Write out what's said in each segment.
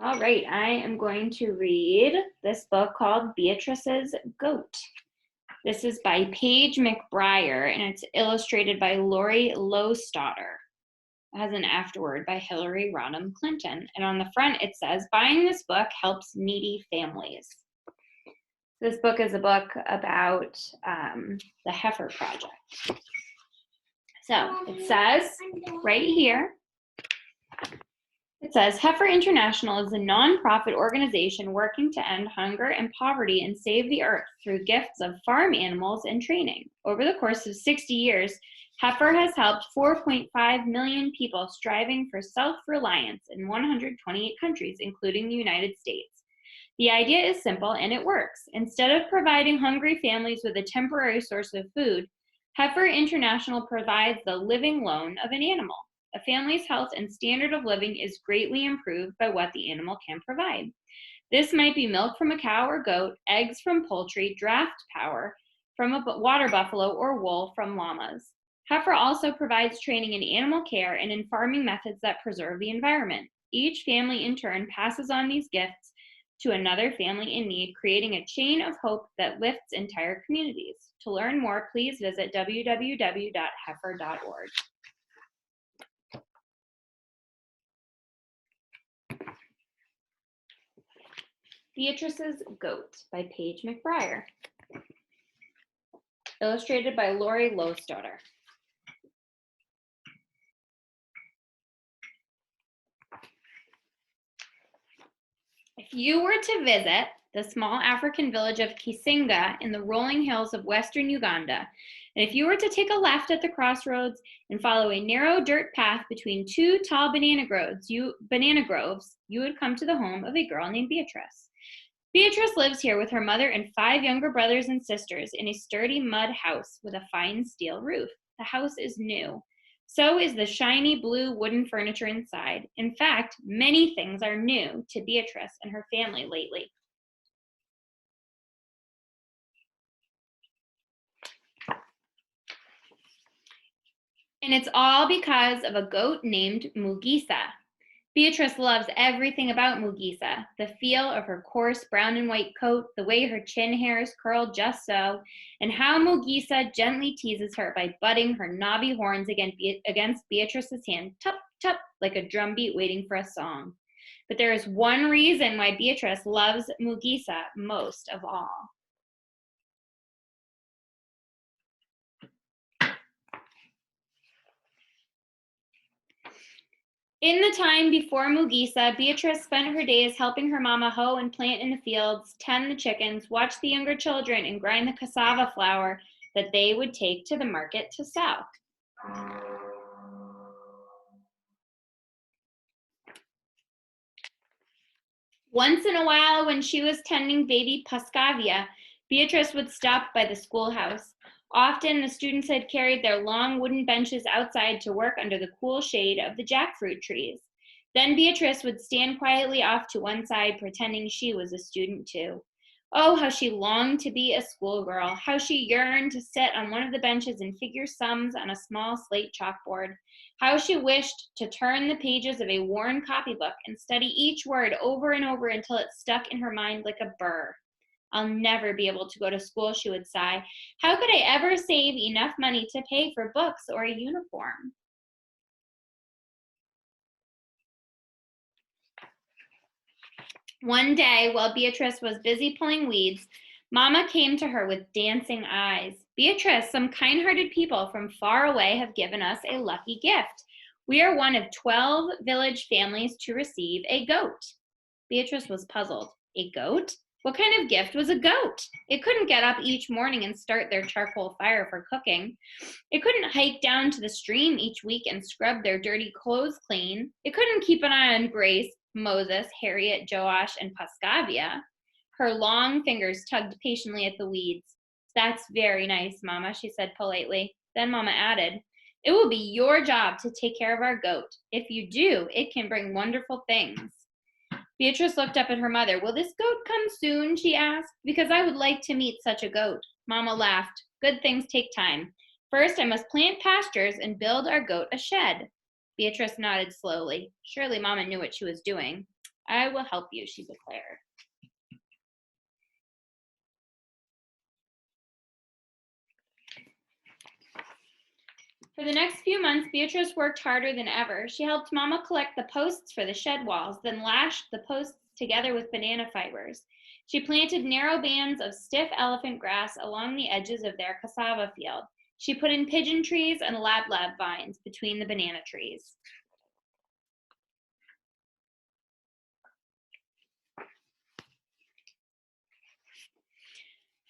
All right, I am going to read this book called Beatrice's Goat. This is by Paige McBrier, and it's illustrated by Lori Lowstotter. It has an afterword by Hillary Rodham Clinton. And on the front, it says, buying this book helps needy families. This book is a book about the Heifer Project. So it says right here, it says, Heifer International is a nonprofit organization working to end hunger and poverty and save the earth through gifts of farm animals and training. Over the course of 60 years, Heifer has helped 4.5 million people striving for self-reliance in 128 countries, including the United States. The idea is simple and it works. Instead of providing hungry families with a temporary source of food, Heifer International provides the living loan of an animal. A family's health and standard of living is greatly improved by what the animal can provide. This might be milk from a cow or goat, eggs from poultry, draft power from a water buffalo, or wool from llamas. Heifer also provides training in animal care and in farming methods that preserve the environment. Each family in turn passes on these gifts to another family in need, creating a chain of hope that lifts entire communities. To learn more, please visit www.heifer.org. Beatrice's Goat by Paige McBrier. Illustrated by Lori Lowstotter. If you were to visit the small African village of Kisinga in the rolling hills of western Uganda, and if you were to take a left at the crossroads and follow a narrow dirt path between two tall banana groves, you would come to the home of a girl named Beatrice. Beatrice lives here with her mother and 5 younger brothers and sisters in a sturdy mud house with a fine steel roof. The house is new. So is the shiny blue wooden furniture inside. In fact, many things are new to Beatrice and her family lately. And it's all because of a goat named Mugisa. Beatrice loves everything about Mugisa, the feel of her coarse brown and white coat, the way her chin hairs curl just so, and how Mugisa gently teases her by butting her knobby horns against Beatrice's hand, tup, tup, like a drumbeat waiting for a song. But there is one reason why Beatrice loves Mugisa most of all. In the time before Mugisa, Beatrice spent her days helping her mama hoe and plant in the fields, tend the chickens, watch the younger children, and grind the cassava flour that they would take to the market to sell. Once in a while, when she was tending baby Pascavia, Beatrice would stop by the schoolhouse. Often, the students had carried their long wooden benches outside to work under the cool shade of the jackfruit trees. Then Beatrice would stand quietly off to one side, pretending she was a student too. Oh, how she longed to be a schoolgirl, how she yearned to sit on one of the benches and figure sums on a small slate chalkboard, how she wished to turn the pages of a worn copybook and study each word over and over until it stuck in her mind like a burr. I'll never be able to go to school, she would sigh. How could I ever save enough money to pay for books or a uniform? One day, while Beatrice was busy pulling weeds, Mama came to her with dancing eyes. Beatrice, some kind-hearted people from far away have given us a lucky gift. We are one of 12 village families to receive a goat. Beatrice was puzzled. A goat? What kind of gift was a goat? It couldn't get up each morning and start their charcoal fire for cooking. It couldn't hike down to the stream each week and scrub their dirty clothes clean. It couldn't keep an eye on Grace, Moses, Harriet, Joash, and Pascavia. Her long fingers tugged patiently at the weeds. That's very nice, Mama, she said politely. Then Mama added, it will be your job to take care of our goat. If you do, it can bring wonderful things. Beatrice looked up at her mother. Will this goat come soon, she asked, because I would like to meet such a goat. Mama laughed. Good things take time. First, I must plant pastures and build our goat a shed. Beatrice nodded slowly. Surely Mama knew what she was doing. I will help you, she declared. For the next few months, Beatrice worked harder than ever. She helped Mama collect the posts for the shed walls, then lashed the posts together with banana fibers. She planted narrow bands of stiff elephant grass along the edges of their cassava field. She put in pigeon trees and lab vines between the banana trees.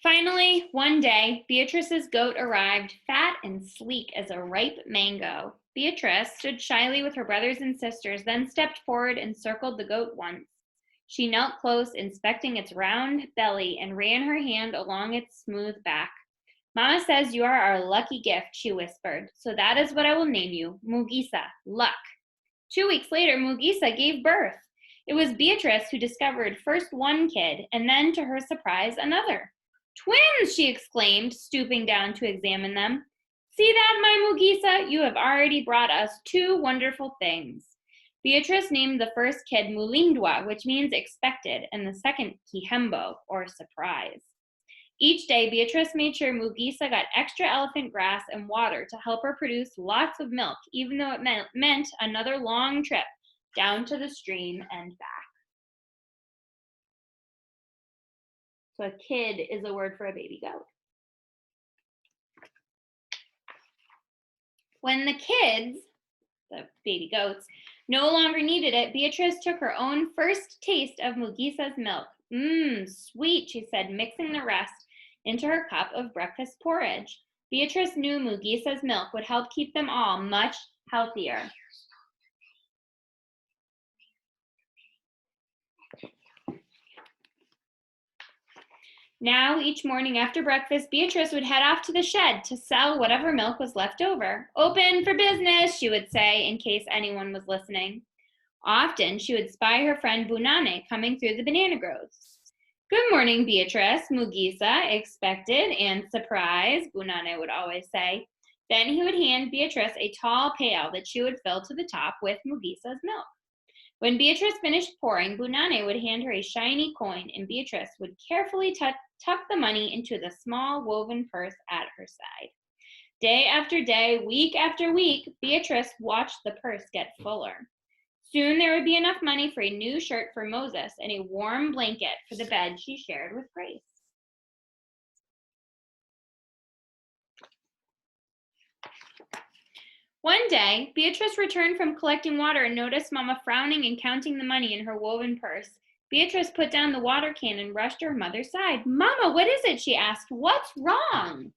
Finally, one day, Beatrice's goat arrived, fat and sleek as a ripe mango. Beatrice stood shyly with her brothers and sisters, then stepped forward and circled the goat once. She knelt close, inspecting its round belly, and ran her hand along its smooth back. Mama says you are our lucky gift, she whispered, so that is what I will name you, Mugisa, luck. 2 weeks later, Mugisa gave birth. It was Beatrice who discovered first one kid, and then, to her surprise, another. Twins, she exclaimed, stooping down to examine them. See that, my Mugisa? You have already brought us 2 wonderful things. Beatrice named the first kid Mulindwa, which means expected, and the second Kihembo, or surprise. Each day, Beatrice made sure Mugisa got extra elephant grass and water to help her produce lots of milk, even though it meant another long trip down to the stream and back. So a kid is a word for a baby goat. When the kids, the baby goats, no longer needed it, Beatrice took her own first taste of Mugisa's milk. Sweet, she said, mixing the rest into her cup of breakfast porridge. Beatrice knew Mugisa's milk would help keep them all much healthier. Now, each morning after breakfast, Beatrice would head off to the shed to sell whatever milk was left over. Open for business, she would say, in case anyone was listening. Often, she would spy her friend Bunane coming through the banana groves. Good morning, Beatrice, Mugisa expected and surprised, Bunane would always say. Then he would hand Beatrice a tall pail that she would fill to the top with Mugisa's milk. When Beatrice finished pouring, Bunane would hand her a shiny coin, and Beatrice would carefully tuck the money into the small woven purse at her side. Day after day, week after week, Beatrice watched the purse get fuller. Soon there would be enough money for a new shirt for Moses and a warm blanket for the bed she shared with Grace. One day, Beatrice returned from collecting water and noticed Mama frowning and counting the money in her woven purse. Beatrice put down the water can and rushed to her mother's side. Mama, what is it? She asked. What's wrong?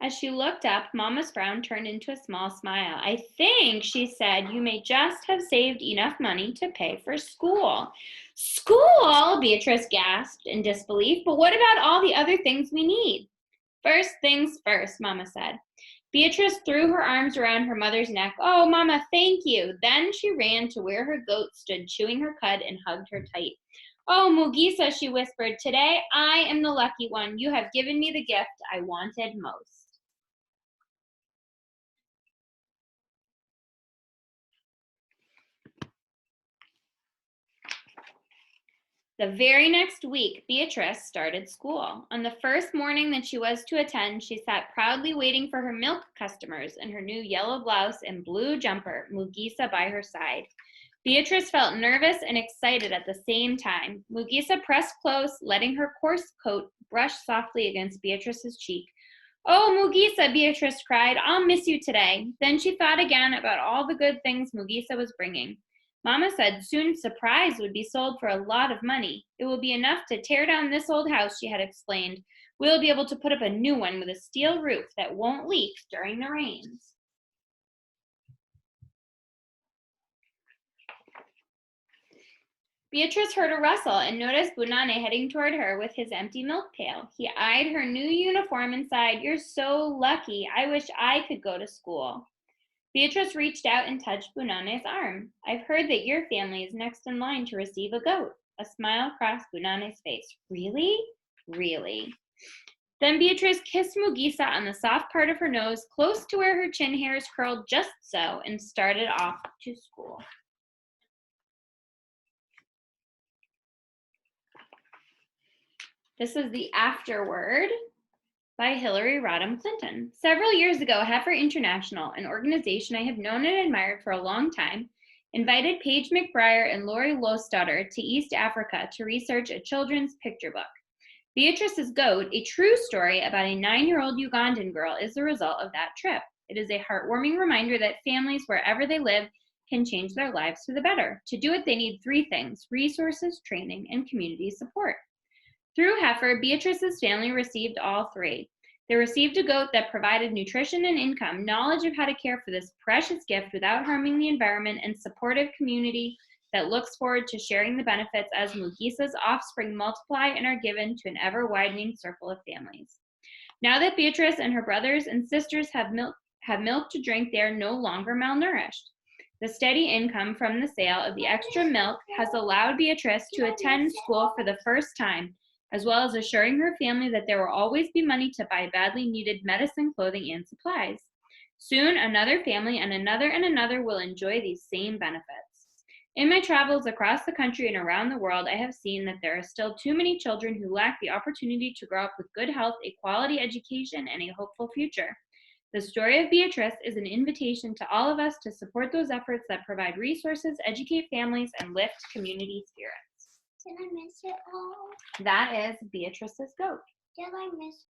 As she looked up, Mama's frown turned into a small smile. I think, she said, you may just have saved enough money to pay for school. School? Beatrice gasped in disbelief. But what about all the other things we need? First things first, Mama said. Beatrice threw her arms around her mother's neck. Oh, Mama, thank you. Then she ran to where her goat stood chewing her cud and hugged her tight. Oh, Mugisa, she whispered, today I am the lucky one. You have given me the gift I wanted most. The very next week, Beatrice started school. On the first morning that she was to attend, she sat proudly waiting for her milk customers in her new yellow blouse and blue jumper, Mugisa by her side. Beatrice felt nervous and excited at the same time. Mugisa pressed close, letting her coarse coat brush softly against Beatrice's cheek. Oh, Mugisa, Beatrice cried, I'll miss you today. Then she thought again about all the good things Mugisa was bringing. Mama said soon Surprise would be sold for a lot of money. It will be enough to tear down this old house, she had explained. We'll be able to put up a new one with a steel roof that won't leak during the rains. Beatrice heard a rustle and noticed Bunane heading toward her with his empty milk pail. He eyed her new uniform and sighed, You're so lucky. I wish I could go to school. Beatrice reached out and touched Bunane's arm. I've heard that your family is next in line to receive a goat. A smile crossed Bunane's face. Really? Really? Then Beatrice kissed Mugisa on the soft part of her nose, close to where her chin hairs curled just so, and started off to school. This is the afterword by Hillary Rodham Clinton. Several years ago, Heifer International, an organization I have known and admired for a long time, invited Paige McBrier and Lori Lostaughter to East Africa to research a children's picture book. Beatrice's Goat, a true story about a 9-year-old Ugandan girl, is the result of that trip. It is a heartwarming reminder that families, wherever they live, can change their lives for the better. To do it, they need 3 things: resources, training, and community support. Through Heifer, Beatrice's family received all 3. They received a goat that provided nutrition and income, knowledge of how to care for this precious gift without harming the environment, and supportive community that looks forward to sharing the benefits as Mugisa's offspring multiply and are given to an ever-widening circle of families. Now that Beatrice and her brothers and sisters have milk to drink, they are no longer malnourished. The steady income from the sale of the extra milk has allowed Beatrice to attend school for the first time, as well as assuring her family that there will always be money to buy badly needed medicine, clothing, and supplies. Soon, another family and another will enjoy these same benefits. In my travels across the country and around the world, I have seen that there are still too many children who lack the opportunity to grow up with good health, a quality education, and a hopeful future. The story of Beatrice is an invitation to all of us to support those efforts that provide resources, educate families, and lift community spirits. Did I miss it all? That is Beatrice's Goat. Did I miss